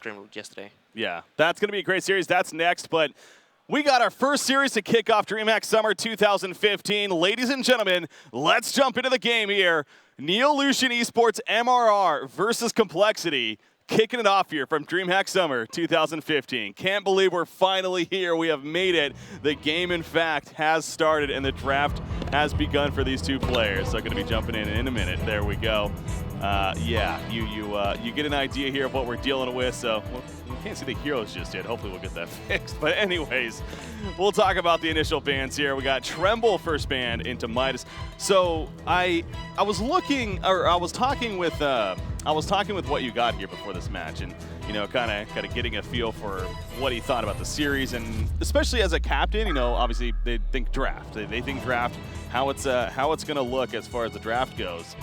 after him yesterday. Yeah, that's going to be a great series. That's next, but we got our first series to kick off DreamHack Summer 2015. Ladies and gentlemen, let's jump into the game here. Neo.MRR Esports MRR versus compLexity. Kicking it off here from DreamHack Summer 2015. Can't believe we're finally here. We have made it. The game, in fact, has started, and the draft has begun for these two players. So I'm going to be jumping in a minute. There we go. Yeah, you get an idea here of what we're dealing with. So we can't see the heroes just yet. Hopefully we'll get that fixed. But anyways, we'll talk about the initial bans here. We got Tremble first banned into Midas. So I was looking, or I was talking with what you got here before this match, and kind of getting a feel for what he thought about the series, and especially as a captain, obviously they think draft. They think draft, how it's going to look as far as the draft goes.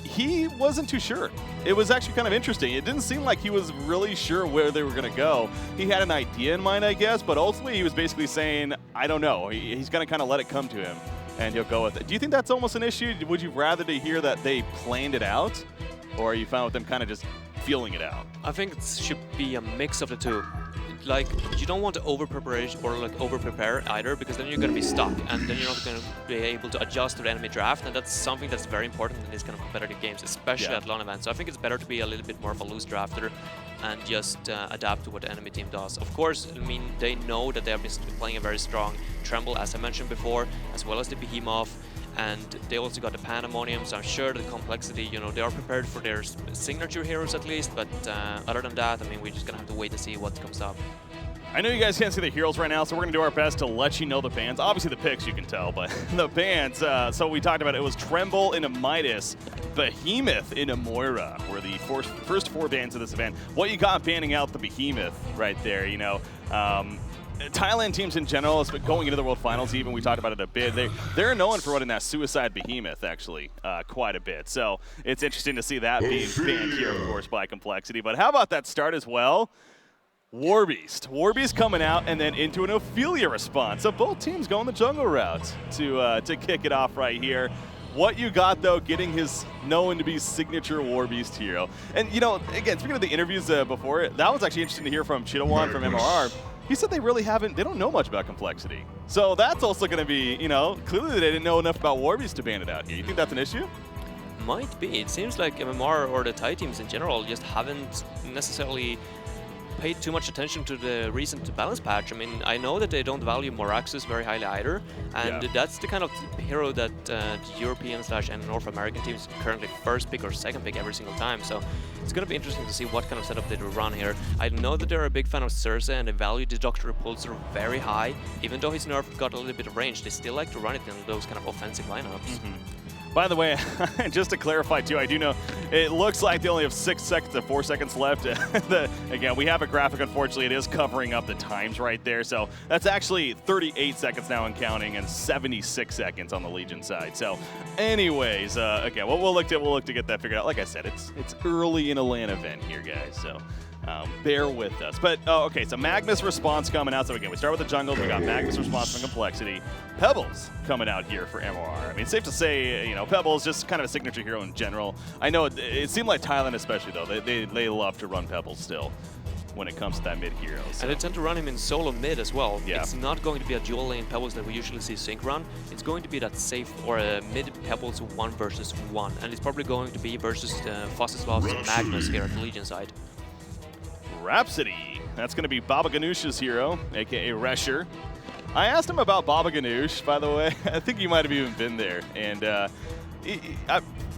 He wasn't too sure. It was actually kind of interesting. It didn't seem like he was really sure where they were going to go. He had an idea in mind, I guess, but ultimately he was basically saying, I don't know. He's going to kind of let it come to him, and he'll go with it. Do you think that's almost an issue? Would you rather to hear that they planned it out, or are you fine with them kind of just feeling it out? I think it should be a mix of the two. Like, you don't want to over-preparation or over-prepare either, because then you're going to be stuck, and then you're not going to be able to adjust to the enemy draft, and that's something that's very important in these kind of competitive games, especially at LAN events. So I think it's better to be a little bit more of a loose drafter and just adapt to what the enemy team does. Of course, I mean, they know that they have been playing a very strong Tremble, as I mentioned before, as well as the Behemoth, and they also got the Pandemonium, so I'm sure the compLexity, they are prepared for their signature heroes at least, but other than that, I mean, we're just going to have to wait to see what comes up. I know you guys can't see the heroes right now, so we're going to do our best to let you know the bans. Obviously the picks you can tell, but the bans, so we talked about it was Tremble into Midas, Behemoth into Moira were the first four bans of this event. What you got banning out the Behemoth right there, Thailand teams in general, going into the World Finals even, we talked about it a bit, they're known for running that Suicide Behemoth, actually, quite a bit. So it's interesting to see that being banned here, of course, by compLexity. But how about that start as well? Warbeast. Warbeast coming out and then into an Ophelia response. So both teams going the jungle route to kick it off right here. What you got, though, getting his known to be signature Warbeast hero. And, again, speaking of the interviews before, that was actually interesting to hear from Chidawan from MRR. He said they don't know much about compLexity. So that's also going to be, clearly they didn't know enough about Warbeast to ban it out here. You think that's an issue? Might be. It seems like MMR or the Thai teams in general just haven't necessarily paid too much attention to the recent balance patch. I mean, I know that they don't value Moraxus very highly either, and that's the kind of hero that European and North American teams currently first pick or second pick every single time. So it's going to be interesting to see what kind of setup they do run here. I know that they're a big fan of Cersei, and they value the Dr. Repulsor very high. Even though his nerf got a little bit of range, they still like to run it in those kind of offensive lineups. By the way, just to clarify too, I do know it looks like they only have 6 seconds to 4 seconds left. Again, we have a graphic, unfortunately, it is covering up the times right there. So that's actually 38 seconds now and counting, and 76 seconds on the Legion side. So anyways, again, we'll look to get that figured out. Like I said, it's early in a LAN event here, guys. So bear with us. But, okay, so Magnus response coming out. So again, we start with the jungles. We got Magnus response from compLexity. Pebbles coming out here for MRR. I mean, it's safe to say, Pebbles just kind of a signature hero in general. I know it seemed like Thailand especially, though. They love to run Pebbles still when it comes to that mid hero. So. And they tend to run him in solo mid as well. Yeah. It's not going to be a dual lane Pebbles that we usually see sync run. It's going to be that safe or a mid Pebbles 1 versus 1. And it's probably going to be versus Fossislav's Magnus here at the Legion side. Rhapsody. That's going to be Baba Ganoush's hero, a.k.a. Resher. I asked him about Baba Ganoush, by the way. I think he might have even been there. And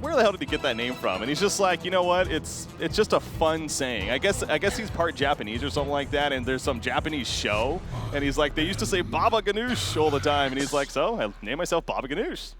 where the hell did he get that name from? And he's just like, you know what? It's just a fun saying. I guess he's part Japanese or something like that, and there's some Japanese show, and he's like, they used to say Baba Ganoush all the time, and he's like, so I named myself Baba Ganoush.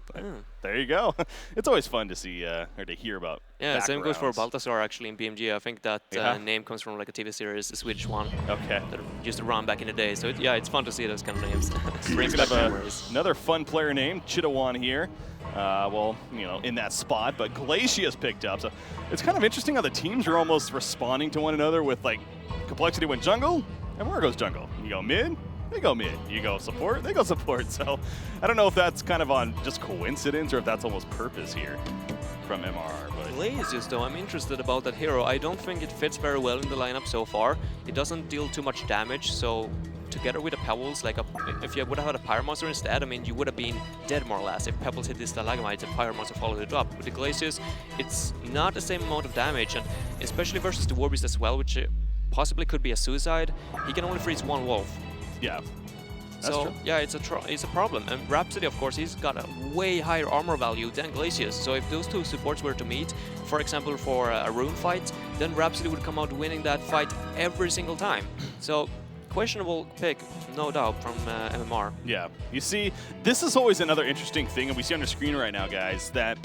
There you go. It's always fun to see or to hear about. Yeah, same goes for Balthazar actually in BMG. I think that name comes from like a TV series, a Swedish one. Okay. That used to run back in the day. So it's fun to see those kind of names. Brings back memories. Another fun player name, Chidawan here. Well, in that spot, but Glacia's picked up. So it's kind of interesting how the teams are almost responding to one another with like compLexity went jungle, MRR goes jungle. You go mid, they go mid. You go support, they go support. So I don't know if that's kind of on just coincidence or if that's almost purpose here. from MRR. But Glacius, though, I'm interested about that hero. I don't think it fits very well in the lineup so far. It doesn't deal too much damage, so together with the Pebbles, like if you would have had a Pyro Monster instead, I mean, you would have been dead more or less. If Pebbles hit this Stalagmite and Pyro Monster followed it up. With the Glacius, it's not the same amount of damage, and especially versus the Warbeast as well, which possibly could be a suicide, he can only freeze one wolf. yeah. So true. yeah, it's a problem. And Rhapsody, of course, he's got a way higher armor value than Glacius. So if those two supports were to meet, for example, for a rune fight, then Rhapsody would come out winning that fight every single time. So questionable pick, no doubt, from MMR. Yeah. You see, this is always another interesting thing, and we see on the screen right now, guys, that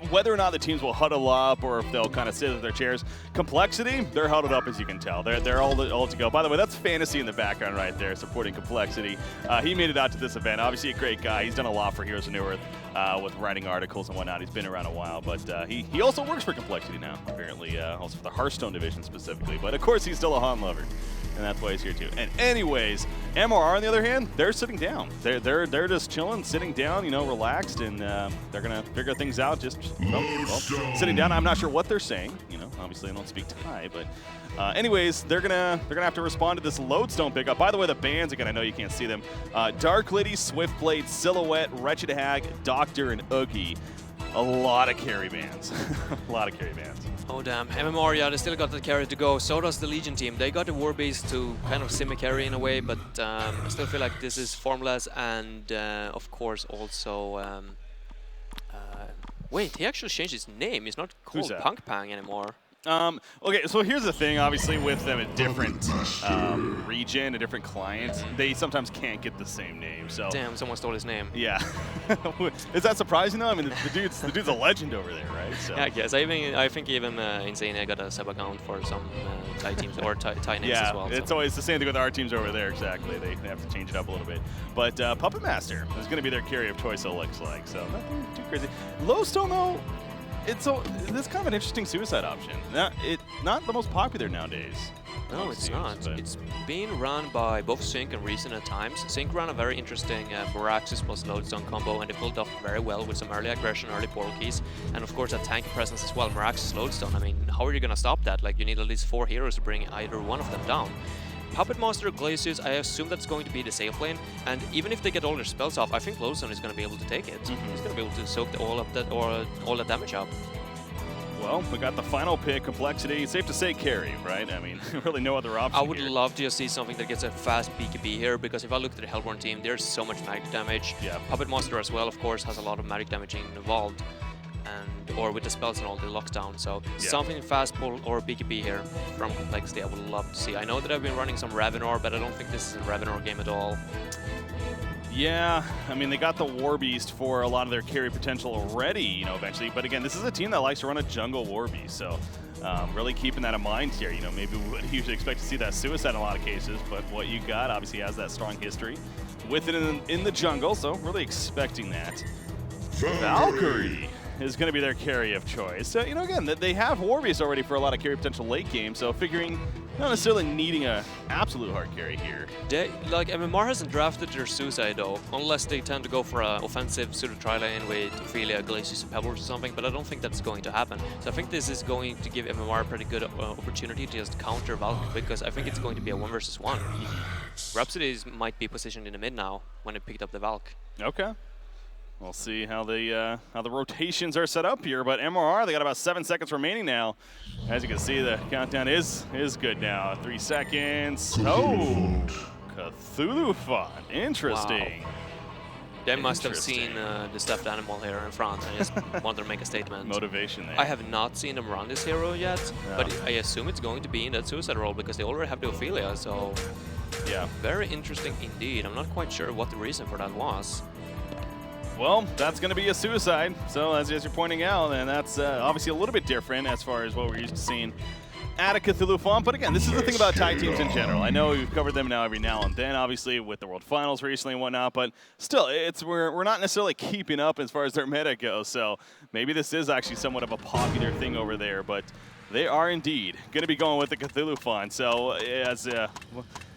whether or not the teams will huddle up or if they'll kind of sit at their chairs, compLexity, they're huddled up, as you can tell. They're all to go. By the way, that's Fantasy in the background right there supporting compLexity. He made it out to this event. Obviously a great guy. He's done a lot for Heroes of New Earth with writing articles and whatnot. He's been around a while, but he also works for compLexity now, apparently, also for the Hearthstone division specifically. But of course, he's still a Han lover. And that's why he's here too. And anyways, MRR on the other hand, they're sitting down. They're just chilling, sitting down, you know, relaxed, and they're gonna figure things out. Just sitting down. I'm not sure what they're saying. You know, obviously I don't speak Thai, but anyways, they're gonna have to respond to this Lodestone pickup. By the way, the bans again, I know you can't see them. Dark Lady, Swiftblade, Silhouette, Wretched Hag, Doctor, and Oogie. A lot of carry bans. A lot of carry bans. Oh damn, MMR, yeah, they still got the carry to go. So does the Legion team. They got the Warbeast to kind of semi-carry in a way, but I still feel like this is formless, and of course also... wait, he actually changed his name. He's not called Punk Pang anymore. Okay, so here's the thing, obviously, with them a different region, a different client, they sometimes can't get the same name, so... Damn, someone stole his name. Yeah. Is that surprising, though? I mean, the dude's a legend over there, right? So. Yeah, I guess. I think even Insane got a sub account for some Thai teams, or Thai names as well. Yeah, it's always the same thing with our teams over there, exactly. They have to change it up a little bit. But Puppet Master is going to be their carry of choice, it looks like, so nothing too crazy. Lowstone, though... This is kind of an interesting suicide option. Not the most popular nowadays. No, it's not. It's being run by both Sync and Reason at times. Sync ran a very interesting Veraxis plus Lodestone combo, and they pulled off very well with some early aggression, early portal keys, and of course that tank presence as well. Veraxis Lodestone, I mean, how are you going to stop that? Like, you need at least 4 heroes to bring either one of them down. Puppet Monster, Glacius, I assume that's going to be the safe lane, and even if they get all their spells off, I think Lodestone is going to be able to take it. He's going to be able to soak all that damage up. Well, we got the final pick, compLexity. It's safe to say carry, right? I mean, really no other option. I would love to see something that gets a fast BKB here, because if I look at the Hellborn team, there's so much magic damage. Yeah. Puppet Monster as well, of course, has a lot of magic damage involved, or with the spells and all, the locks down. So something fast pull or BKB here from compLexity, I would love to see. I know that I've been running some Ravenor, but I don't think this is a Ravenor game at all. Yeah, I mean, they got the Warbeast for a lot of their carry potential already, you know, eventually. But again, this is a team that likes to run a jungle Warbeast, so really keeping that in mind here. You know, maybe we would usually expect to see that suicide in a lot of cases, but what you got obviously has that strong history with it in the jungle, so really expecting that. Valkyrie is going to be their carry of choice. So, you know, again, they have Warbeast already for a lot of carry potential late game, so figuring not necessarily needing a absolute hard carry here. Like, MMR hasn't drafted their suicide though, unless they tend to go for an offensive sort of tri-lane with Ophelia, Glacius, and Pebbles or something, but I don't think that's going to happen. So I think this is going to give MMR a pretty good opportunity to just counter Valkyrie, because I think it's going to be a 1 versus 1. Rhapsody might be positioned in the mid now when it picked up the Valk. Okay. We'll see how the rotations are set up here, but MRR, they got about 7 seconds remaining now. As you can see, the countdown is good now. 3 seconds. Oh, Cthulhu Font. Interesting. Wow. They must have seen the stuffed animal here in front and just wanted to make a statement. Motivation there. I have not seen them run this hero yet, but I assume it's going to be in that suicide role because they already have the Ophelia, so yeah. Very interesting indeed. I'm not quite sure what the reason for that was. Well, that's going to be a suicide, so as you're pointing out, and that's obviously a little bit different as far as what we're used to seeing at a Cthulhu Font. But again, this is the thing about Thai teams in general. I know we've covered them now every now and then, obviously with the World Finals recently and whatnot, but still, we're not necessarily keeping up as far as their meta goes, so maybe this is actually somewhat of a popular thing over there, but they are indeed going to be going with the Cthulhu Font. So as it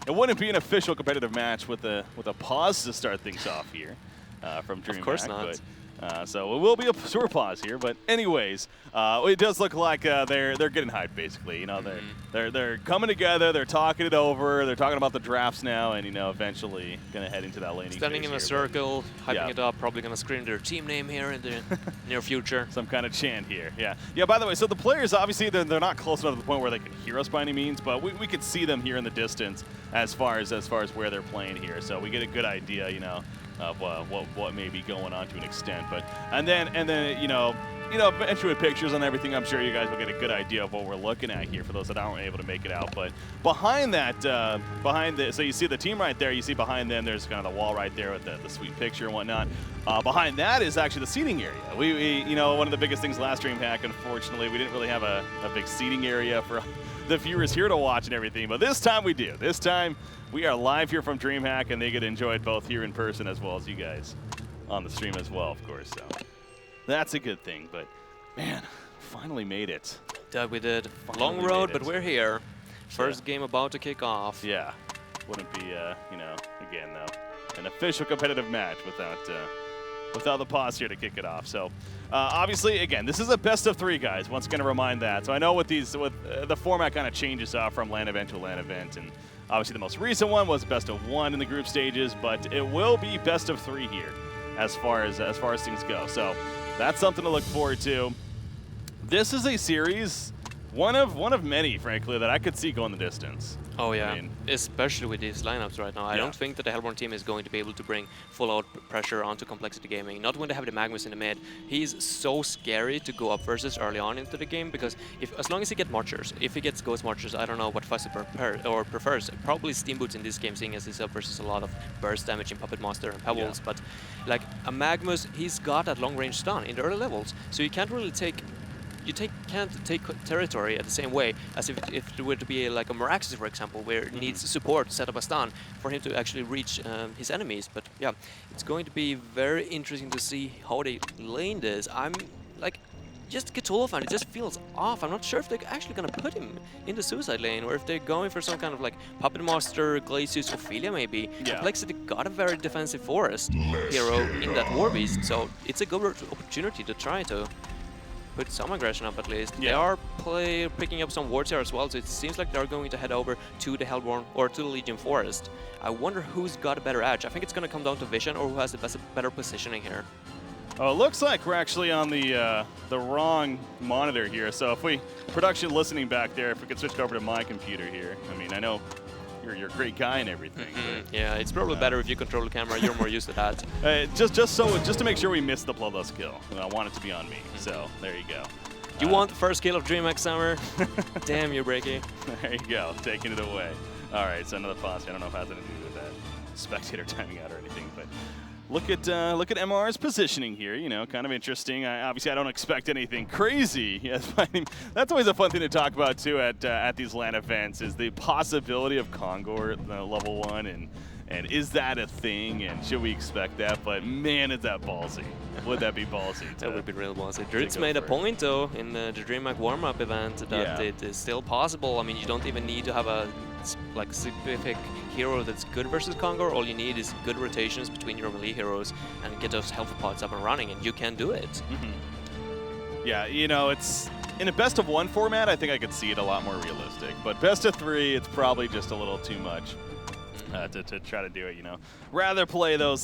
wouldn't be an official competitive match with a pause to start things off here. From DreamHack. Of course not. But So it will be a short pause here, but anyways, it does look like they're getting hyped basically. You know, they're coming together, they're talking it over, they're talking about the drafts now, and you know, eventually gonna head into that laning. Standing in a circle, hyping it up, probably gonna scream their team name here in the near future. Some kind of chant here, yeah. Yeah. By the way, so the players obviously they're not close enough to the point where they can hear us by any means, but we can see them here in the distance as far as where they're playing here. So we get a good idea, you know, of what may be going on to an extent. But and then you know, eventually with pictures and everything, I'm sure you guys will get a good idea of what we're looking at here for those that aren't able to make it out. But behind that, so you see the team right there. You see behind them, there's kind of the wall right there with the sweet picture and whatnot. Behind that is actually the seating area. We you know, one of the biggest things last DreamHack, unfortunately, we didn't really have a big seating area for the viewers here to watch and everything. But this time we do. This time we are live here from DreamHack, and they get to enjoy it both here in person as well as you guys on the stream as well, of course. So that's a good thing. But man, finally made it. That we did. Long road, but we're here. First game about to kick off. Yeah, wouldn't be you know, again though, an official competitive match without the pause here to kick it off. So obviously, again, this is a best of 3, guys. Once again, to remind that. So I know with the format kind of changes from LAN event to LAN event, and obviously the most recent one was best of 1 in the group stages, but it will be best of 3 here as far as things go. So that's something to look forward to. This is a series, one of many, frankly, that I could see going the distance. Oh yeah, I mean, especially with these lineups right now. I don't think that the Hellborn team is going to be able to bring full-out pressure onto compLexity Gaming. Not when they have the Magnus in the mid. He's so scary to go up versus early on into the game, because as long as he gets Marchers, if he gets Ghost Marchers, I don't know what Fuzzy prefers. Probably Steam Boots in this game, seeing as he's up versus a lot of burst damage in Puppet Master and Pebbles. But like a Magnus, he's got that long-range stun in the early levels, so you can't really take. Can't take territory at the same way as if it were to be like a Meraxes, for example, where it needs support to set up a stun for him to actually reach his enemies. But yeah, it's going to be very interesting to see how they lane this. I'm like, just Cthulhu, it just feels off. I'm not sure if they're actually going to put him in the suicide lane, or if they're going for some kind of like Puppet Master, Glacius, Ophelia maybe. compLexity got a very defensive forest hero in that War Beast, so it's a good opportunity to try to put some aggression up at least. They are picking up some wards here as well, so it seems like they're going to head over to the Hellborn or to the Legion Forest. I wonder who's got a better edge. I think it's going to come down to vision or who has the better positioning here. Oh, it looks like we're actually on the wrong monitor here. So if we, production listening back there, if we could switch over to my computer here. I mean, I know you're a great guy and everything. Yeah, it's probably better if you control the camera. You're more used to that. Just to make sure we miss the bloodlust kill. I want it to be on me. So there you go. You want the first kill of DreamHack Summer? Damn you, Breaky. There you go, taking it away. All right, so another pause. I don't know if it has anything to do with that spectator timing out or anything, but look at MRR's positioning here. You know, kind of interesting. Obviously, I don't expect anything crazy. Yes, I mean, that's always a fun thing to talk about too at these LAN events, is the possibility of Kongor level 1, and is that a thing, and should we expect that? But man, is that ballsy. Would that be ballsy? That would be real ballsy. Dritz made a point though in the DreamHack warm-up event that it is still possible. I mean, you don't even need to have a like specific hero that's good versus Kongor. All you need is good rotations between your melee heroes and get those health pods up and running, and you can do it. Yeah, you know, it's in a best of 1 format, I think I could see it a lot more realistic. But best of 3, it's probably just a little too much to try to do it, you know. Rather play those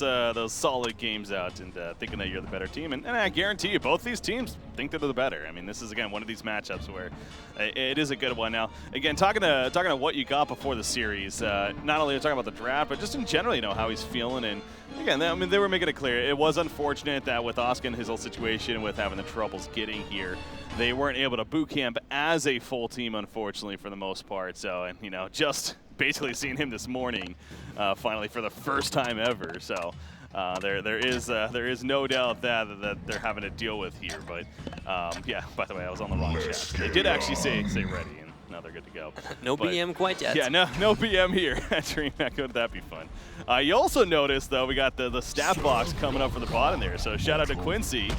solid games out and thinking that you're the better team. And I guarantee you, both these teams think that they're the better. I mean, this is, again, one of these matchups where it is a good one. Now, again, talking to what you got before the series, not only talking about the draft, but just in general, you know, how he's feeling. And again, I mean, they were making it clear. It was unfortunate that with Oscar and his whole situation with having the troubles getting here, they weren't able to boot camp as a full team, unfortunately, for the most part. So, and you know, just basically seeing him this morning, finally for the first time ever. So there is no doubt that they're having to deal with here. But yeah, by the way, I was on the wrong chat. They did actually say ready, and now they're good to go. No BM quite yet. Yeah, no BM here at DreamHack. Would that be fun? You also noticed though, we got the stat box coming up for the bottom there. So shout out to Quincy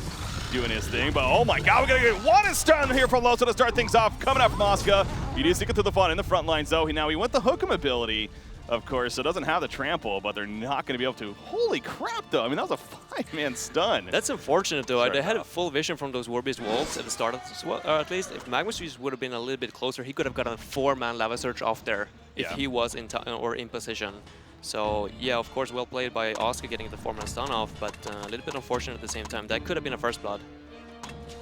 doing his thing, but oh my god, we're gonna get one stun here from Loso to start things off. Coming out from Oscar. You do see it through the fun in the front lines though. Now he went the Hook'em ability. of course. So it doesn't have the trample, but they're not going to be able to. Holy crap, though. I mean, that was a 5-man stun. That's unfortunate, though. They had off. full vision from those Warbeast Wolves at the start, as well, or at least if Magnus would have been a little bit closer, he could have gotten a 4-man Lava Surge off there if he was in in position. So, yeah, of course, well played by Oscar getting the 4-man stun off, but a little bit unfortunate at the same time. That could have been a first blood.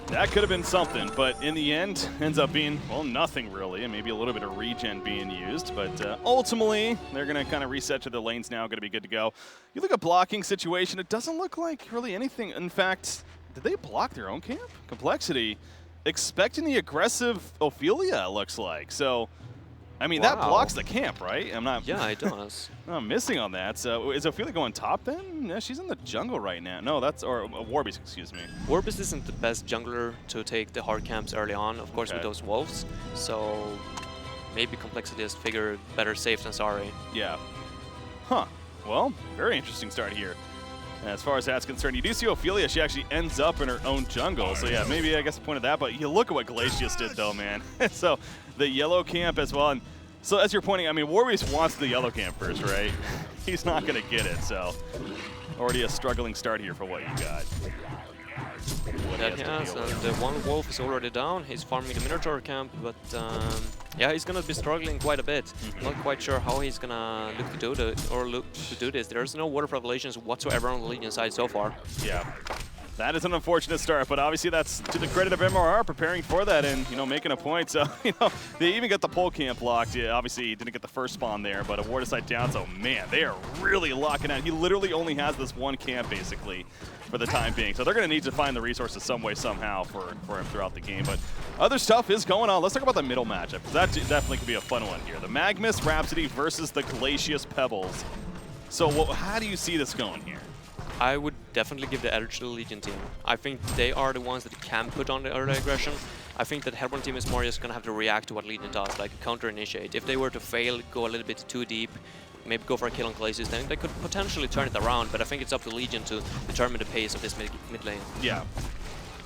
That could have been something, but in the end, ends up being, well, nothing really, and maybe a little bit of regen being used. But ultimately, they're going to kind of reset to the lanes now, going to be good to go. You look at blocking situation, it doesn't look like really anything. In fact, did they block their own camp? compLexity expecting the aggressive Ophelia, it looks like. So, I mean, that blocks the camp, right? I'm not. Yeah, it does. I'm missing on that. So is Ophelia going top then? Yeah, she's in the jungle right now. No, that's, or Warbeast, excuse me. Warbeast isn't the best jungler to take the hard camps early on, of course, with those wolves. So maybe compLexity has figured better safe than sorry. Yeah. Huh. Well, very interesting start here. As far as that's concerned, you do see Ophelia, she actually ends up in her own jungle. So yeah, maybe I guess the point of that, but you look at what Glacius did though, man. So the yellow camp as well. And so as you're pointing, I mean, Warbeast wants the yellow camp first, right? He's not going to get it, so already a struggling start here for what you got. That he has, and the one wolf is already down. He's farming the Minotaur camp, but yeah, he's gonna be struggling quite a bit. Not quite sure how he's gonna look to do this. There's no water revelations whatsoever on the Legion side so far. Yeah. That is an unfortunate start, but obviously that's to the credit of MRR preparing for that and, you know, making a point. So, you know, they even got the pole camp locked. Yeah, obviously, he didn't get the first spawn there, but a water side down. So, man, they are really locking out. He literally only has this one camp, basically, for the time being. So they're going to need to find the resources some way, somehow for him throughout the game. But other stuff is going on. Let's talk about the middle matchup, because that definitely could be a fun one here. The Magmus Rhapsody versus the Glacius Pebbles. So how do you see this going here? I would definitely give the edge to the Legion team. I think they are the ones that can put on the early aggression. I think that Hellborn team is more just going to have to react to what Legion does, like counter-initiate. If they were to fail, go a little bit too deep, maybe go for a kill on Glacius, then they could potentially turn it around, but I think it's up to Legion to determine the pace of this mid lane. Yeah.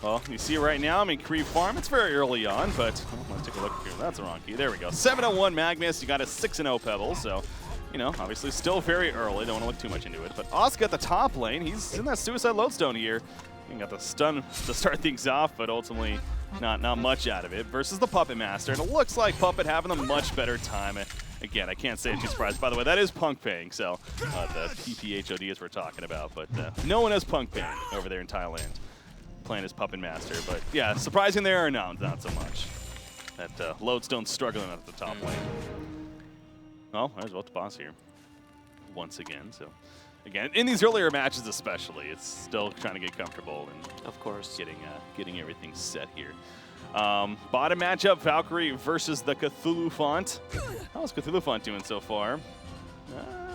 Well, you see right now, I mean, Creep Farm, it's very early on, but let's take a look here. That's the wrong key. There we go. 7-0-1 Magmus, you got a 6-0 Pebble, so, you know, obviously still very early. Don't want to look too much into it. But Oscar at the top lane, he's in that Suicide Lodestone here. He got the stun to start things off, but ultimately not much out of it. Versus the Puppet Master, and it looks like Puppet having a much better time. Again, I can't say I'm too surprised. By the way, that is Punk Paying, so the PPHOD as we're talking about. But no one has Punk Paying over there in Thailand, playing as Puppet Master. But yeah, surprising there or no, not so much. That Lodestone struggling at the top lane. Well, there's the boss here once again. So again, in these earlier matches especially, it's still trying to get comfortable and of course getting everything set here. Bottom matchup, Valkyrie versus the Cthulhu Font. How's Cthulhu Font doing so far?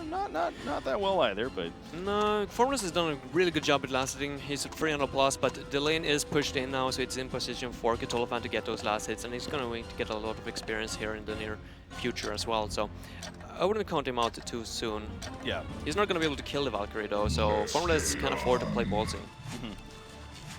Not that well either, but... No, Formless has done a really good job at last hitting. He's at 300 plus, but the lane is pushed in now, so it's in position for Cthulhu Font to get those last hits, and he's going to get a lot of experience here in the near future as well. So I wouldn't count him out too soon. Yeah. He's not going to be able to kill the Valkyrie though, so Formless can afford to play ballsy.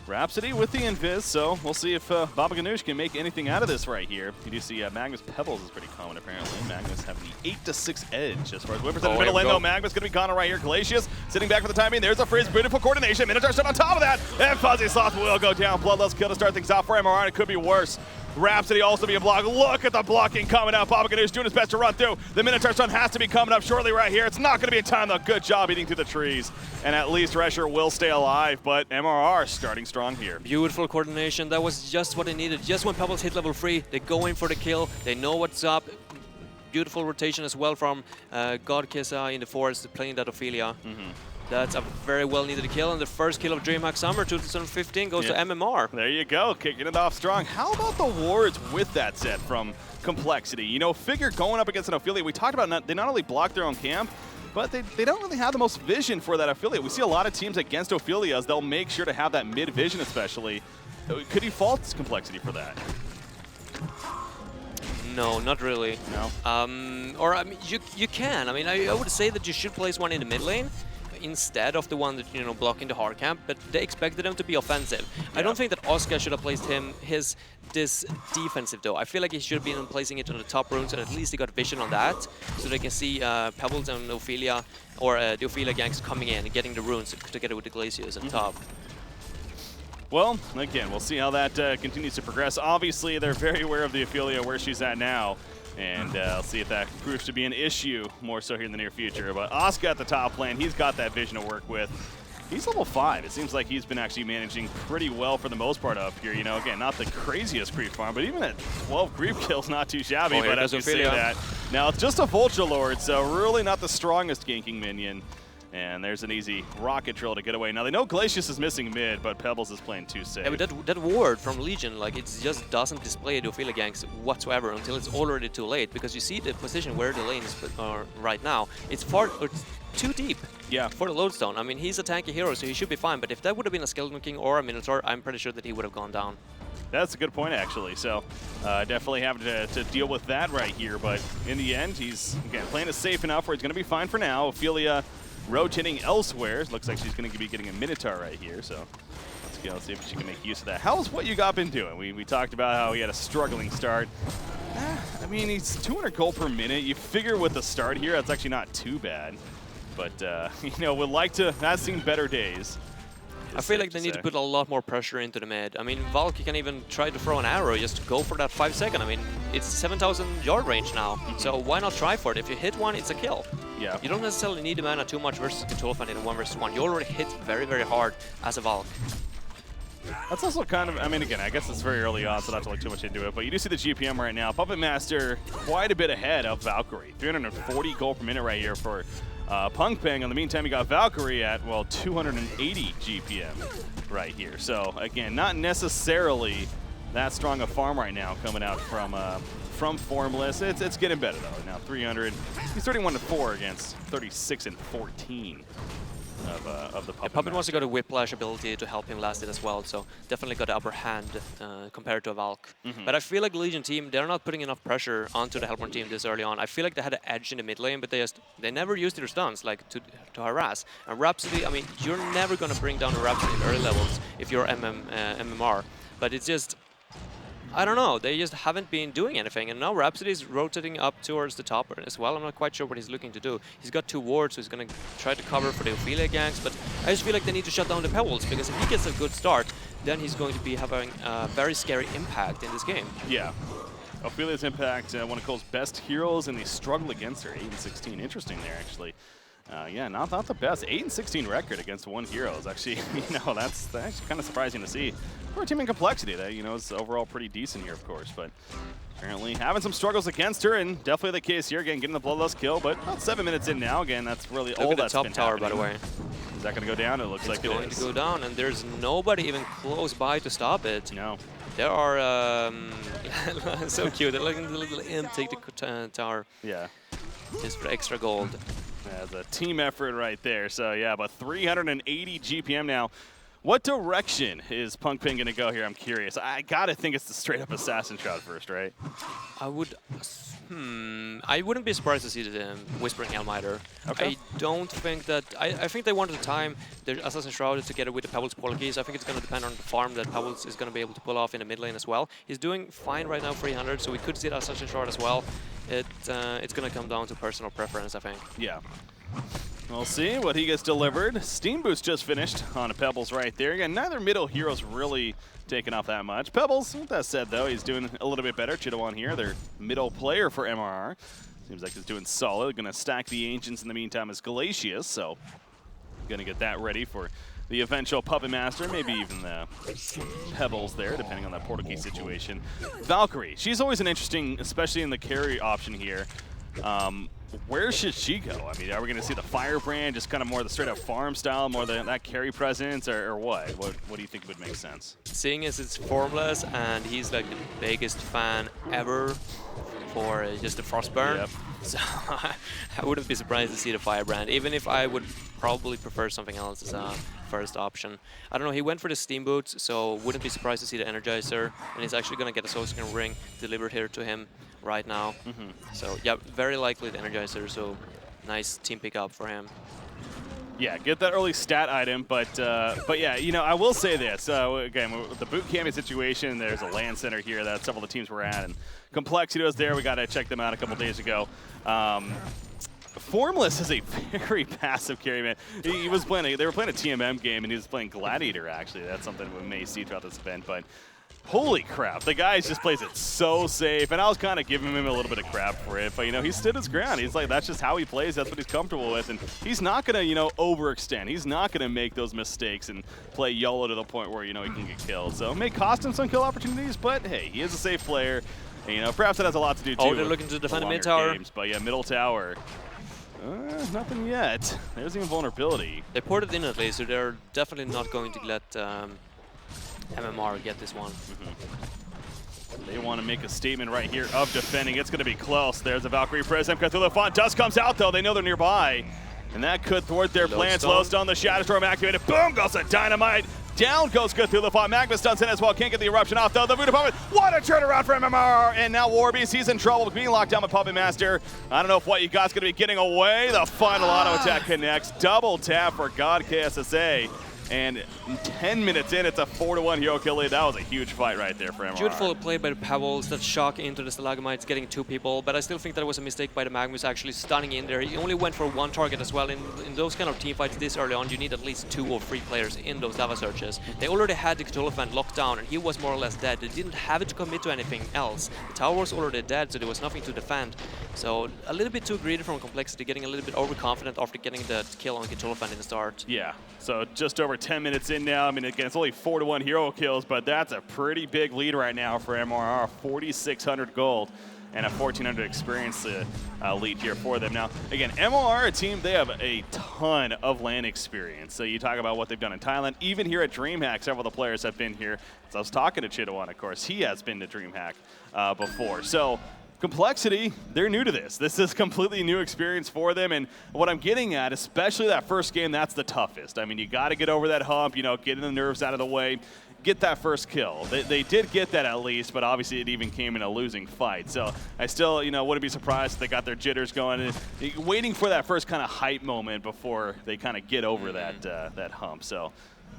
Rhapsody with the invis, so we'll see if Baba Ganoush can make anything out of this right here. You do see Magmus Pebbles is pretty common apparently. Magmus having the 8-6 edge as far as Whippers in the middle lane though. Magmus going to be gone right here. Glacius sitting back for the time being. There's a Frizz, beautiful coordination. Minotaur on top of that, and Fuzzy Sloth will go down. Bloodlust kill to start things off for MRR, and it could be worse. Rhapsody also being blocked. Look at the blocking coming out. Baba Ganoush doing his best to run through. The Minotaur Sun has to be coming up shortly right here. It's not going to be in time though. Good job eating through the trees. And at least Resher will stay alive, but MRR starting strong here. Beautiful coordination. That was just what they needed. Just when Pebbles hit level 3, they go in for the kill. They know what's up. Beautiful rotation as well from God Kissa in the forest playing that Ophelia. That's a very well needed kill, and the first kill of DreamHack Summer 2015 goes to MMR. There you go, kicking it off strong. How about the wards with that set from compLexity? You know, figure going up against an Ophelia, we talked about they not only block their own camp, but they don't really have the most vision for that Ophelia. We see a lot of teams against Ophelias, they'll make sure to have that mid vision especially. Could he fault compLexity for that? No, not really. No? Or I mean, you can. I mean, I would say that you should place one in the mid lane. instead of the one that, you know, blocking the hard camp, but they expected him to be offensive. Yeah. I don't think that Oscar should have placed this defensive though. I feel like he should have been placing it on the top runes, and at least he got vision on that, so they can see Pebbles and Ophelia, or the Ophelia gangs coming in and getting the runes together with the Glaciers on top. Well, again, we'll see how that continues to progress. Obviously, they're very aware of the Ophelia, where she's at now, and I'll see if that proves to be an issue more so here in the near future. But Oscar at the top lane, he's got that vision to work with. He's level 5. It seems like he's been actually managing pretty well for the most part up here. You know, again, not the craziest creep farm, but even at 12 creep kills, not too shabby. Oh, but as you say that, now it's just a Vulture Lord, so really not the strongest ganking minion. And there's an easy rocket drill to get away. Now they know Glacius is missing mid, but Pebbles is playing too safe. Yeah, but that ward from Legion, like, it just doesn't display the Ophelia ganks whatsoever until it's already too late, because you see the position where the lane is right now. It's too deep, yeah, for the lodestone. I mean, he's a tanky hero, so he should be fine, but if that would have been a Skeleton King or a Minotaur, I'm pretty sure that he would have gone down. That's a good point, actually. So definitely having to deal with that right here, but in the end, he's, again, playing it safe enough where it's going to be fine for now. Ophelia rotating elsewhere. Looks like she's going to be getting a Minotaur right here, so let's see if she can make use of that. How's what you got been doing? We talked about how he had a struggling start. I mean, he's 200 gold per minute. You figure with the start here, that's actually not too bad. But, you know, would like to have seen better days. I feel like they need to put a lot more pressure into the mid. I mean, Valky can even try to throw an arrow, just go for that 5 second. I mean, it's 7,000 yard range now, so why not try for it? If you hit one, it's a kill. Yeah. You don't necessarily need the mana too much versus Control Fan in a 1 versus 1. You already hit very, very hard as a Valk. That's also kind of, I mean, again, I guess it's very early on, so not to look too much into it, but you do see the GPM right now. Puppet Master quite a bit ahead of Valkyrie. 340 gold per minute right here for Punk Ping. In the meantime, you got Valkyrie at, well, 280 GPM right here. So, again, not necessarily that strong a farm right now coming out from Formless. It's getting better, though. Now 300. He's 31-4 against 36-14. Of the Puppet. Puppet wants to go to Whiplash ability to help him last it as well, so definitely got the upper hand compared to a Valk. But I feel like the Legion team, they're not putting enough pressure onto the Hellborn team this early on. I feel like they had an edge in the mid lane, but they never used their stuns like to harass. And Rhapsody, I mean, you're never going to bring down a Rhapsody in early levels if you're MMR, but it's just, I don't know, they just haven't been doing anything, and now Rhapsody is rotating up towards the top as well. I'm not quite sure what he's looking to do. He's got 2 wards, so he's going to try to cover for the Ophelia ganks, but I just feel like they need to shut down the Pebbles, because if he gets a good start, then he's going to be having a very scary impact in this game. Yeah. Ophelia's impact, one of Cole's best heroes, and they struggle against her, 8-16. Interesting there, actually. Yeah, not the best. 8-16 record against 1 hero is actually, you know, that's actually kind of surprising to see. For a team in complexity, that, you know, is overall pretty decent here, of course, but apparently having some struggles against her, and definitely the case here, again, getting the bloodlust kill, but about 7 minutes in now, again, that's really all that's been happening. Look at the top tower, by the way. Is that going to go down? It looks like it is. It's going to go down, and there's nobody even close by to stop it. No. There are, so cute, they're letting the little imp take the tower. Yeah. Just for extra gold. That's a team effort right there. So, yeah, but 380 GPM now. What direction is Punk Ping going to go here? I'm curious. I got to think it's the straight-up Assassin Shroud first, right? I wouldn't be surprised to see the Whispering Elm either. Okay. I don't think that... I think they wanted to time the Assassin Shroud together with the Pebbles Portal-Keys. I think it's going to depend on the farm that Pebbles is going to be able to pull off in the mid lane as well. He's doing fine right now, 300, so we could see the Assassin Shroud as well. It's going to come down to personal preference, I think. Yeah. We'll see what he gets delivered. Steam Boost just finished on a Pebbles right there. Again, neither middle hero's really taken off that much. Pebbles, with that said, though, he's doing a little bit better. Chidowan here, their middle player for MRR. Seems like he's doing solid. Going to stack the Ancients in the meantime as Glacius, so going to get that ready for the eventual Puppet Master, maybe even the Pebbles there, depending on that portal key situation. Valkyrie, she's always an interesting, especially in the carry option here. Where should she go? I mean, are we going to see the Firebrand, just kind of more the straight-up farm style, more that carry presence, or what? What do you think would make sense? Seeing as it's Formless, and he's like the biggest fan ever for just the Frostburn, yep. So I wouldn't be surprised to see the Firebrand, even if I would probably prefer something else as a first option. I don't know, he went for the Steam Boots, so wouldn't be surprised to see the Energizer, and he's actually going to get a Soul Skin Ring delivered here to him right now. So yeah, very likely the Energizer, so nice team pickup for him. Yeah, get that early stat item, but yeah, you know, I will say this. Again, with the boot camping situation, there's a LAN center here that several of the teams were at, and compLexity was there. We got to check them out a couple days ago. Formless is a very passive carry, man. He was playing. They were playing a TMM game, and he was playing Gladiator. Actually, that's something we may see throughout this event, but. Holy crap, the guy just plays it so safe, and I was kind of giving him a little bit of crap for it, but, you know, he stood his ground. He's like, that's just how he plays, that's what he's comfortable with, and he's not going to, you know, overextend. He's not going to make those mistakes and play YOLO to the point where, you know, he can get killed. So it may cost him some kill opportunities, but, hey, he is a safe player, and, you know, perhaps that has a lot to do, too. Oh, they're looking to defend the mid tower. Games, but, yeah, middle tower. Nothing yet. There's even vulnerability. They ported in at least, so they're definitely not going to let MMR get this one. They want to make a statement right here of defending. It's going to be close. There's a Valkyrie Prism. Cthulhu Dust comes out, though. They know they're nearby. And that could thwart their plans. Lowstone, the Shadow Storm activated. Boom goes the Dynamite. Down goes Cthulhu. Magma stuns in as well. Can't get the eruption off, though. The Voodoo Puppet. What a turnaround for MMR. And now Warbeast, he's in trouble being locked down by Puppet Master. I don't know if what you got's going to be getting away. The final auto attack connects. Double tap for God KSSA. And 10 minutes in, it's a 4-1 hero kill lead. That was a huge fight right there for MRR. Beautiful play by the Pebbles. That shock into the Stalagmites, getting 2 people. But I still think that was a mistake by the Magnus actually stunning in there. He only went for 1 target as well. In those kind of team fights this early on, you need at least 2 or 3 players in those lava searches. They already had the Cthulhu fan locked down, and he was more or less dead. They didn't have it to commit to anything else. The tower was already dead, so there was nothing to defend. So a little bit too greedy from compLexity, getting a little bit overconfident after getting the kill on Cthulhu fan in the start. Yeah, so just over 10 minutes in now. I mean, again, it's only 4-1 hero kills, but that's a pretty big lead right now for MRR. 4,600 gold and a 1,400 experience lead here for them. Now, again, MRR, a team, they have a ton of LAN experience. So you talk about what they've done in Thailand. Even here at DreamHack, several of the players have been here. So I was talking to Chidawan, of course. He has been to DreamHack before. So compLexity, they're new to this. This is a completely new experience for them, and what I'm getting at, especially that first game, that's the toughest. I mean, you got to get over that hump, you know, getting the nerves out of the way, get that first kill. They did get that at least, but obviously it even came in a losing fight. So I still, you know, wouldn't be surprised if they got their jitters going, and waiting for that first kind of hype moment before they kind of get over that hump. So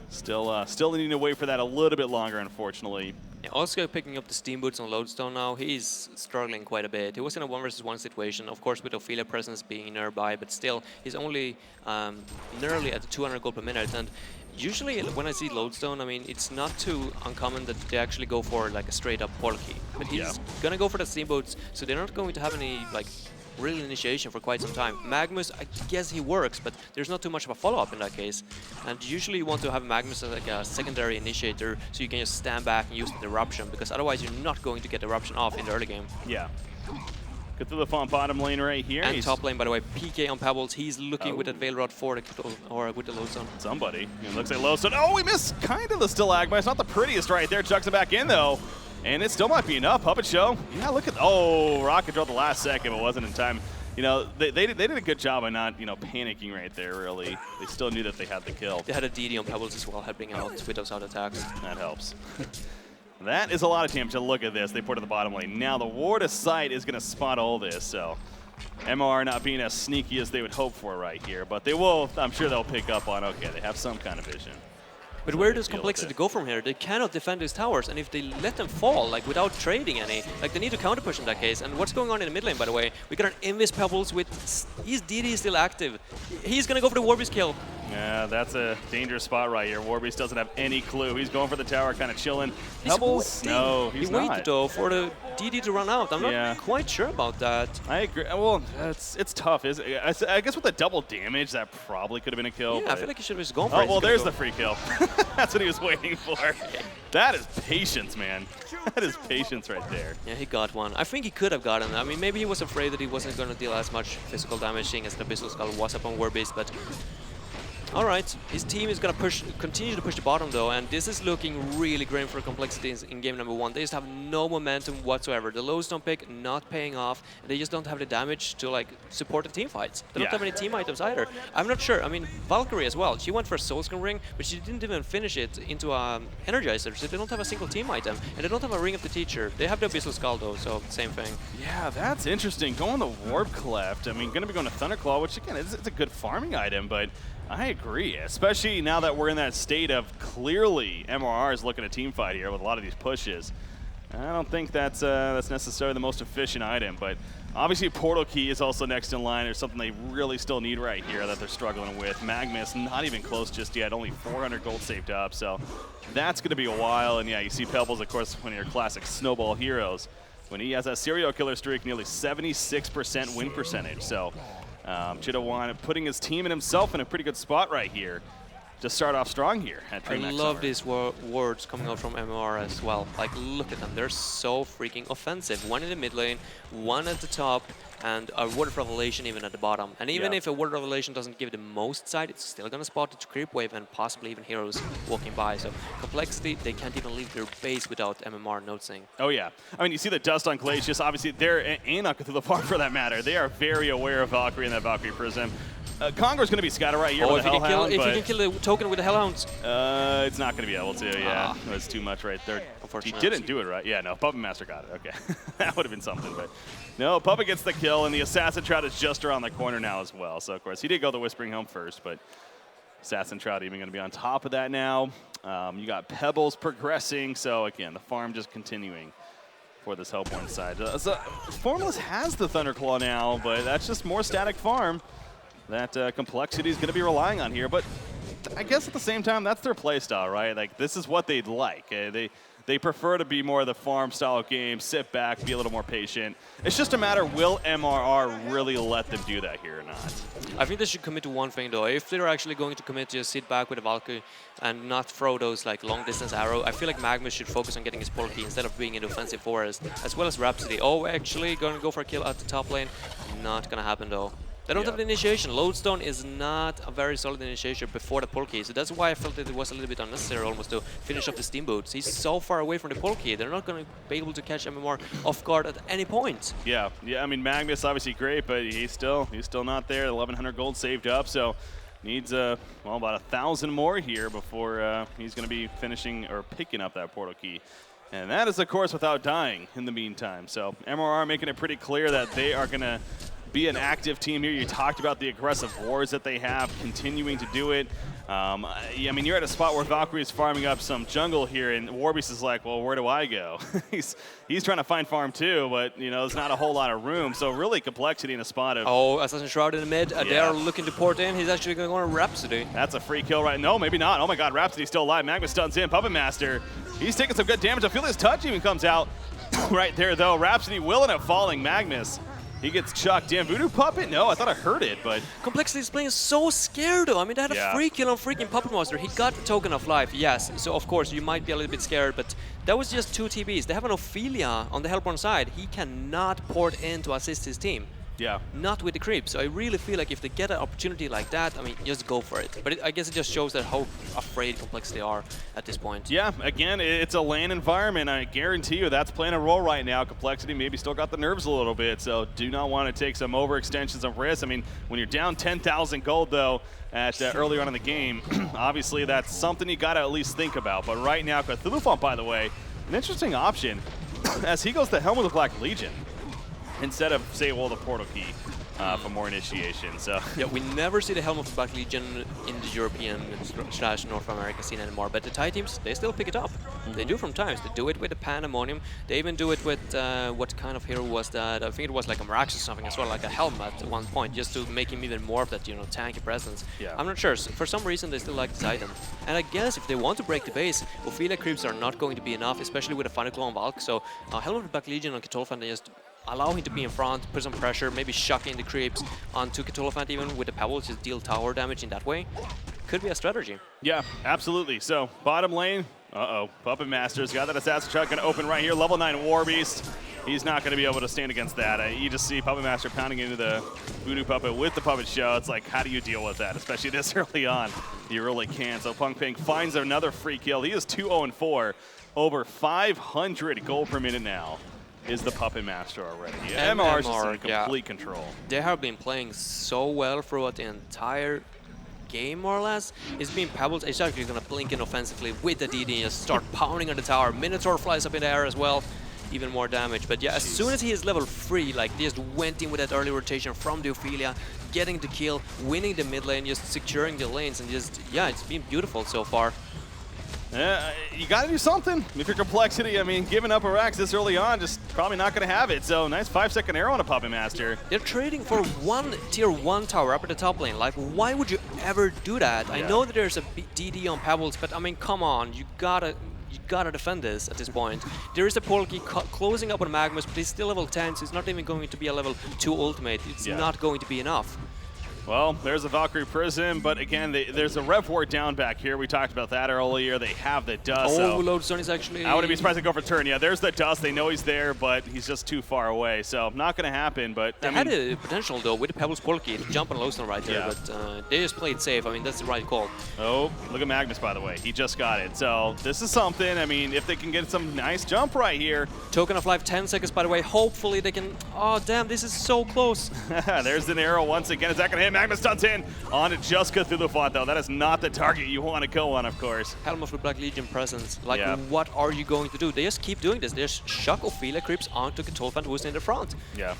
still needing to wait for that a little bit longer, unfortunately. Yeah, also picking up the steam boots on Lodestone now, he's struggling quite a bit. He was in a 1-versus-1 situation, of course with Ophelia presence being nearby, but still, he's only nearly at 200 gold per minute. And usually when I see Lodestone, I mean, it's not too uncommon that they actually go for like a straight up portal key. But he's gonna go for the steam boots, so they're not going to have any like real initiation for quite some time. Magnus, I guess he works, but there's not too much of a follow-up in that case. And usually you want to have Magnus as like a secondary initiator, so you can just stand back and use the eruption, because otherwise you're not going to get eruption off in the early game. Yeah. Cthulhu Font bottom lane right here. And top lane, by the way, PK on Pebbles. He's looking with that Veil Rod for the or with the Lodestone. Somebody. It looks like Lodestone. Oh, we missed kind of the Stalagmite. It's not the prettiest right there. Chucks it back in, though. And it still might be enough. Puppet Show. Yeah, look at... Oh, Rocket drilled the last second, but wasn't in time. You know, they did a good job of not, you know, panicking right there, really. They still knew that they had the kill. They had a DD on Pebbles as well, helping out with those auto attacks. That helps. That is a lot of damage. Look at this. They put it in the bottom lane. Now the ward of sight is going to spot all this, so MR not being as sneaky as they would hope for right here, but they will, I'm sure they'll pick up on, okay, they have some kind of vision. But where does compLexity go from here? They cannot defend these towers, and if they let them fall, like without trading any, like they need to counter push in that case. And what's going on in the mid lane, by the way? We got an Invis Pebbles with his DD is still active. He's gonna go for the Warbeast kill. Yeah, that's a dangerous spot right here. Warbeast doesn't have any clue. He's going for the tower, kind of chilling. Pebbles? No, he's not. He waited though for the DD to run out. I'm not quite sure about that. I agree. Well, it's tough. I guess with the double damage, that probably could have been a kill. Yeah, I feel like he should have just gone for it. Oh, well, there's the free kill. That's what he was waiting for. That is patience, man. That is patience right there. Yeah, he got one. I think he could have gotten. I mean, maybe he was afraid that he wasn't going to deal as much physical damage, seeing as the Abyssal Skull was up on Warbeast, but all right, his team is going to continue to push the bottom though, and this is looking really grim for compLexity in game number 1. They just have no momentum whatsoever. The Lodestone pick not paying off, and they just don't have the damage to like support the team fights. They don't have any team items either. I'm not sure. I mean, Valkyrie as well. She went for a Soulscreen ring, but she didn't even finish it into a Energizer, so they don't have a single team item, and they don't have a Ring of the Teacher. They have the Abyssal Skull though, so same thing. Yeah, that's interesting. Going the Warp Cleft. I mean, going to be going to Thunderclaw, which again, it's a good farming item, but I agree, especially now that we're in that state of clearly MRR is looking to team fight here with a lot of these pushes. I don't think that's necessarily the most efficient item, but obviously Portal Key is also next in line. There's something they really still need right here that they're struggling with. Magnus not even close just yet, only 400 gold saved up, so that's going to be a while. And yeah, you see Pebbles, of course, one of your classic snowball heroes. When he has that serial killer streak, nearly 76% win percentage. So Chidawan putting his team and himself in a pretty good spot right here to start off strong here at I DreamHack love Summer. these words coming out from MMR as well. Like, look at them. They're so freaking offensive. One in the mid lane, one at the top, and a word of revelation even at the bottom. And even if a word of revelation doesn't give the most side, it's still going to spot the creep wave and possibly even heroes walking by. So compLexity, they can't even leave their base without MMR noticing. Oh yeah, I mean you see the dust on Glacius. Obviously, they're and on Cthulhu Farm for that matter. They are very aware of Valkyrie and that Valkyrie Prism. Congo's going to be scattered right here with the Hellhound. If you can kill the token with the Hellhounds. It's not going to be able to, yeah. That's too much right there. He didn't do it right. Yeah, no, Puppet Master got it. Okay. That would have been something, but no, Puppet gets the kill, and the Assassin Trout is just around the corner now as well. So, of course, he did go the Whispering Helm first, but Assassin Trout even going to be on top of that now. You got Pebbles progressing, so, again, the farm just continuing for this Hellborn side. So Formless has the Thunderclaw now, but that's just more static farm that compLexity is going to be relying on here. But I guess at the same time, that's their play style, right? Like, this is what they'd like. They prefer to be more of the farm style of game, sit back, be a little more patient. It's just a matter, will MRR really let them do that here or not? I think they should commit to one thing though. If they're actually going to commit to just sit back with a Valkyrie and not throw those like long distance arrow, I feel like Magnus should focus on getting his Portal Key instead of being in the offensive forest, as well as Rhapsody. Oh, actually going to go for a kill at the top lane. Not going to happen though. They don't have the initiation. Lodestone is not a very solid initiation before the Portal Key, so that's why I felt that it was a little bit unnecessary almost to finish off the Steamboats. He's so far away from the Portal Key, they're not going to be able to catch MMR off guard at any point. Yeah, I mean, Magnus obviously great, but he's still not there. 1,100 gold saved up, so needs well, about 1,000 more here before he's going to be finishing or picking up that Portal Key. And that is, of course, without dying in the meantime. So MRR making it pretty clear that they are going to be an active team here. You talked about the aggressive wars that they have, continuing to do it. I mean, you're at a spot where Valkyrie is farming up some jungle here, and Warbeast is like, well, where do I go? he's trying to find farm too, but you know, there's not a whole lot of room. So really compLexity in a spot of... Oh, Assassin Shroud in the mid. They are looking to port in. He's actually going to go on Rhapsody. That's a free kill right... No, maybe not. Oh my god, Rhapsody's still alive. Magnus stuns in. Puppet Master, he's taking some good damage. I feel his touch even comes out right there, though. Rhapsody will end up falling. Magnus, he gets chucked in. Voodoo Puppet? No, I thought I heard it, but... compLexity is playing so scared, though. I mean, they had a free kill on freaking Puppet Master. He got the token of life, yes. So, of course, you might be a little bit scared, but that was just 2 TBs. They have an Ophelia on the Hellborn side. He cannot port in to assist his team. Yeah. Not with the creep. So I really feel like if they get an opportunity like that, I mean, just go for it. But I guess it just shows that how afraid compLexity are at this point. Yeah, again, it's a LAN environment. I guarantee you that's playing a role right now. compLexity maybe still got the nerves a little bit, so do not want to take some overextensions of risk. I mean, when you're down 10,000 gold, though, at earlier on in the game, obviously that's something you got to at least think about. But right now, Cthulhu Farm, by the way, an interesting option as he goes to Helm of the Black Legion instead of, say, well, the Portal Key for more initiation. So yeah, we never see the Helm of the Black Legion in the European / North America scene anymore, but the Thai teams, they still pick it up. They do from times. They do it with the Pandemonium. They even do it with, what kind of hero was that? I think it was like a Mirax or something as well, like a Helm at one point, just to make him even more of that, you know, tanky presence. Yeah. I'm not sure. For some reason, they still like this item. And I guess if they want to break the base, Ophelia creeps are not going to be enough, especially with a Thunderclaw on Valk. So Helm of the Black Legion on Cthulhu, they just allow him to be in front, put some pressure, maybe shocking the creeps onto Cthulhu even with the Pebbles, just deal tower damage in that way. Could be a strategy. Yeah, absolutely. So, bottom lane, Puppet Master's got that Assassin Truck going to open right here. Level 9 Warbeast. He's not going to be able to stand against that. You just see Puppet Master pounding into the Voodoo Puppet with the Puppet Show. It's like, how do you deal with that, especially this early on? You really can't. So, Punk Pink finds another free kill. He is 2-0-4, over 500 gold per minute now is the Puppet Master already. MRR is just in complete control. They have been playing so well throughout the entire game, more or less. It's been Pebbles. It's actually going to blink in offensively with the DD and just start pounding on the tower. Minotaur flies up in the air as well. even more damage. But yeah, as soon as he is level 3, like, they just went in with that early rotation from the Ophelia, getting the kill, winning the mid lane, just securing the lanes, and just, yeah, it's been beautiful so far. You got to do something. If you're complexity, I mean, giving up a Rax this early on, just probably not going to have it. So nice 5-second arrow on a Puppet Master. They're trading for one tier 1 tower up at the top lane. Like, why would you ever do that? Yeah. I know that there's a DD on Pebbles, but I mean, come on, you gotta defend this at this point. There is a Polky closing up on Magnus, but he's still level 10, so he's not even going to be a level 2 ultimate. It's not going to be enough. Well, there's a Valkyrie Prism, but again, there's a Rev Ward down back here. We talked about that earlier. They have the dust. Oh, Lodestone is actually... I wouldn't be surprised to go for turn. Yeah, there's the dust. They know he's there, but he's just too far away. So not going to happen, but... They had a potential, though, with the Pebbles Polky to jump on Lodestone right there, but they just played safe. I mean, that's the right call. Oh, look at Magnus, by the way. He just got it. So this is something. I mean, if they can get some nice jump right here. Token of life, 10 seconds, by the way. Hopefully they can... Oh, damn, this is so close. There's an arrow once again. Is that going to hit? Magnus stunts in. On to just Cthulhu, though. That is not the target you want to go on, of course. Helmut with Black Legion presence. Like, what are you going to do? They just keep doing this. They just shuck Ophelia creeps onto Cthulhu, who's in the front. Yeah.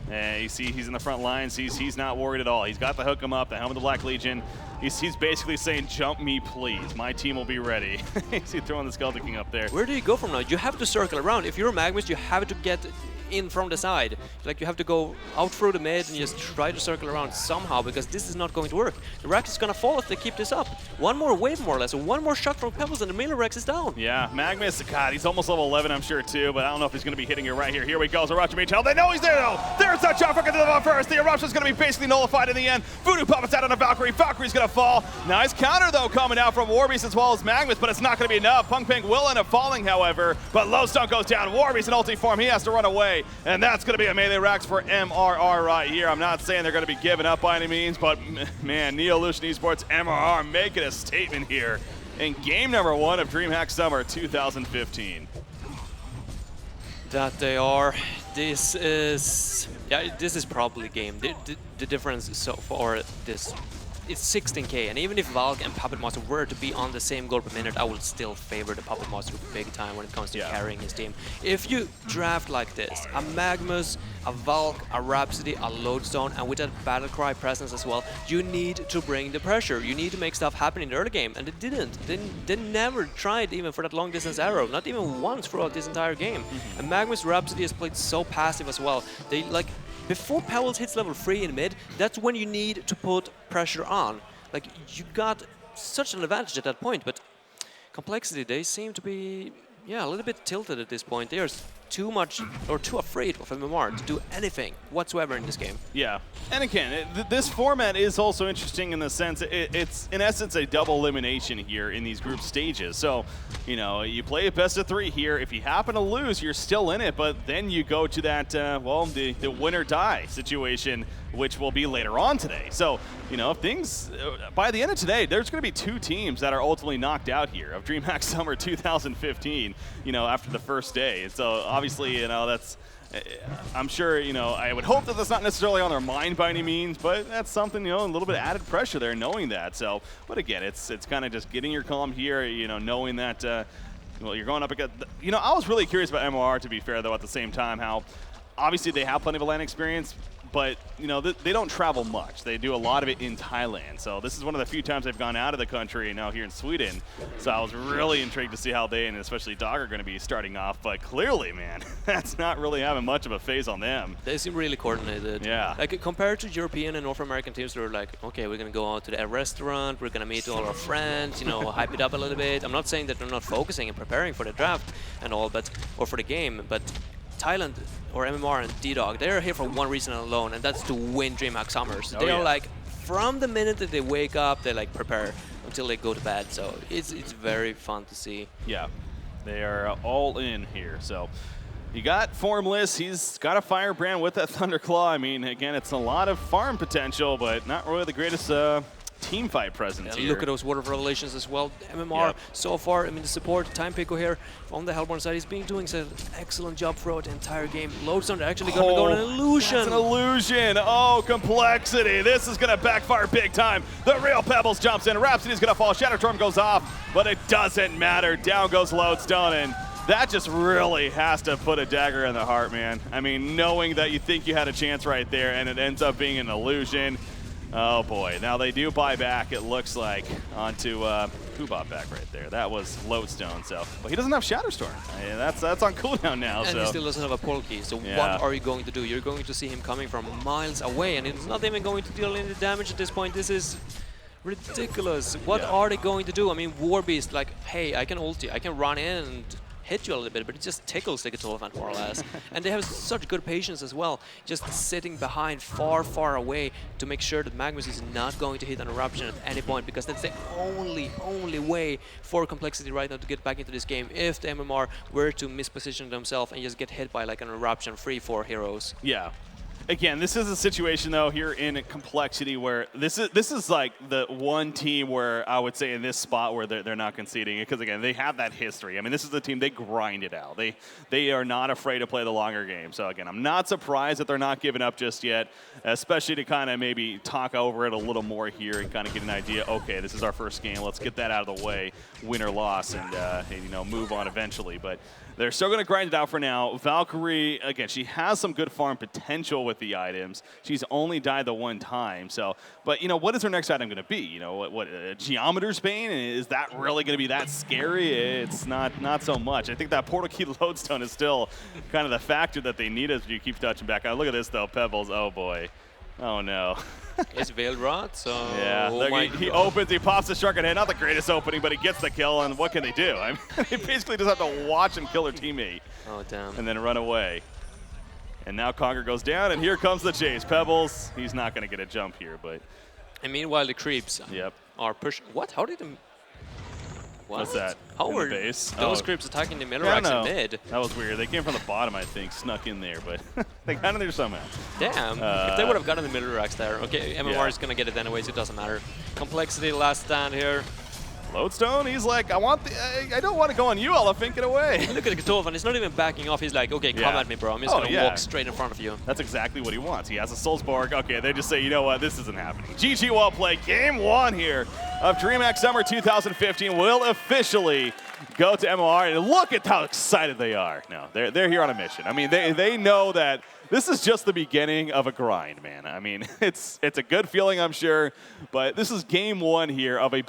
And you see he's in the front lines. He's not worried at all. He's got the hook him up, the Helm of the Black Legion. He's basically saying, jump me, please. My team will be ready. He's throwing the Skeleton King up there. Where do you go from now? You have to circle around. If you're a Magnus, you have to get in from the side. Like, you have to go out through the mid and just try to circle around somehow, because this is not going to work. The Rex is going to fall if they keep this up. One more wave, more or less, and one more shot from Pebbles and the Miller Rex is down. Yeah, Magnus, God, he's almost level 11, I'm sure, too, but I don't know if he's going to be hitting it right here. Here we go, Eruption Mage Hell. They know he's there, though. There's that shot for Cthulhu first. The Eruption's going to be basically nullified in the end. Voodoo Puppets out on a Valkyrie. Valkyrie's going to fall. Nice counter, though, coming out from Warbeast as well as Magnus, but it's not going to be enough. Punk Pink will end up falling, however, but Lowstone goes down. Warbeast in ulti form. He has to run away, and that's going to be a melee Rax for MRR right here. I'm not saying they're going to be giving up by any means, but man, Neo.Lution Esports MRR making a statement here in game number 1 of DreamHack Summer 2015. That they are. This is probably game. The difference so far this. It's 16k, and even if Valk and Puppet Master were to be on the same goal per minute, I would still favor the Puppet Master big time when it comes to carrying his team. If you draft like this, a Magnus, a Valk, a Rhapsody, a Lodestone, and with that Battlecry presence as well, you need to bring the pressure. You need to make stuff happen in the early game, and they didn't. They never tried even for that long distance arrow, not even once throughout this entire game. And Magnus Rhapsody has played so passive as well. They like... Before Pebbles hits level 3 in mid, that's when you need to put pressure on. Like, you got such an advantage at that point, but complexity, they seem to be, a little bit tilted at this point. They are too much, or too afraid of MMR to do anything whatsoever in this game. Yeah, and again, this format is also interesting in the sense it's, in essence, a double elimination here in these group stages. So, you know, you play a best of 3 here. If you happen to lose, you're still in it, but then you go to that, well, the win or die situation, which will be later on today. So, you know, if things, by the end of today, there's going to be 2 teams that are ultimately knocked out here of DreamHack Summer 2015, you know, after the first day. And so, obviously, you know, that's, I'm sure, you know, I would hope that that's not necessarily on their mind by any means, but that's something, you know, a little bit of added pressure there, knowing that. So, but again, it's kind of just getting your calm here, you know, knowing that, well, you're going up against, you know, I was really curious about MRR, to be fair, though, at the same time, how obviously they have plenty of LAN experience, but, you know, they don't travel much. They do a lot of it in Thailand. So this is one of the few times they've gone out of the country now here in Sweden. So I was really intrigued to see how they, and especially Dog, are going to be starting off. But clearly, man, that's not really having much of a phase on them. They seem really coordinated. Yeah. Like, compared to European and North American teams, they're like, okay, we're going to go out to the restaurant, we're going to meet all our friends, you know, hype it up a little bit. I'm not saying that they're not focusing and preparing for the draft and all, but, or for the game, but Thailand or MMR and D-Dog, they're here for one reason alone, and that's to win DreamHack Summers. So they are like, from the minute that they wake up, they like prepare until they go to bed. So it's very fun to see. Yeah, they are all in here. So you got Formless. He's got a Firebrand with that Thunderclaw. I mean, again, it's a lot of farm potential, but not really the greatest team fight presence here. Look at those Word of Revelations as well. MMR so far, I mean, the support, Time Pico here from the Hellborn side, he's been doing an excellent job throughout the entire game. Lodestone actually going to go on an illusion. That's an illusion. Oh, complexity. This is going to backfire big time. The real Pebbles jumps in. Rhapsody's going to fall. Shadow Storm goes off, but it doesn't matter. Down goes Lodestone, and That just really has to put a dagger in the heart, man. I mean, knowing that you think you had a chance right there and it ends up being an illusion. Oh boy, now they do buy back, it looks like, onto, who bought back right there? That was Lodestone, so, but he doesn't have Shatterstorm. I mean, that's on cooldown now, and so. he still doesn't have a portal key, so what are you going to do? You're going to see him coming from miles away, and it's not even going to deal any damage at this point. This is ridiculous. What are they going to do? I mean, Warbeast, like, hey, I can ult you, I can run in and hit you a little bit, but it just tickles the Cthulhu more or less. And they have such good patience as well, just sitting behind far away to make sure that Magnus is not going to hit an eruption at any point, because that's the only way for compLexity right now to get back into this game if the MMR were to misposition themselves and just get hit by like an eruption free for heroes. Yeah. Again, this is a situation though here in compLexity where this is like the one team where I would say in this spot where they're not conceding, because again they have that history. I mean, this is the team, they grind it out. They are not afraid to play the longer game. So again, I'm not surprised that they're not giving up just yet, especially to kind of maybe talk over it a little more here and kind of get an idea. Okay, this is our first game. Let's get that out of the way, win or loss, and you know, move on eventually. But they're still going to grind it out for now. Valkyrie, again, she has some good farm potential with the items. She's only died the one time. So, but, you know, what is her next item going to be? You know, what Geometer's Bane? Is that really going to be that scary? It's not so much. I think that Portal Key Lodestone is still kind of the factor that they need as you keep touching back. Look at this, though, Pebbles. Oh, boy. Oh, no. It's Veiled Rod, so... Yeah, he opens, he pops the Shark in hand. Not the greatest opening, but he gets the kill, and what can they do? I mean, they basically just have to watch him kill their teammate. Oh, damn. And then run away. And now Conker goes down, and here comes the chase. Pebbles, he's not going to get a jump here, but... And meanwhile, the creeps are pushing... What? How did them... What? What's that? How were those creeps attacking the middle racks in mid? That was weird. They came from the bottom, I think, snuck in there, but they got in there somehow. Damn. If they would have gotten the middle racks there. Okay, MMR is going to get it anyways, it doesn't matter. compLexity, last stand here. Lodestone, he's like, I don't want to go on you, Elephant, get away. Look at the Cthulhu, he's not even backing off. He's like, okay, come at me, bro. I'm just going to walk straight in front of you. That's exactly what he wants. He has a Soulsborg. Okay, they just say, you know what, this isn't happening. GG, well played. Game 1 here of DreamHack Summer 2015 will officially go to MMR, and look at how excited they are. No, they're here on a mission. I mean, they know that this is just the beginning of a grind, man. I mean, it's a good feeling, I'm sure, but this is game 1 here of a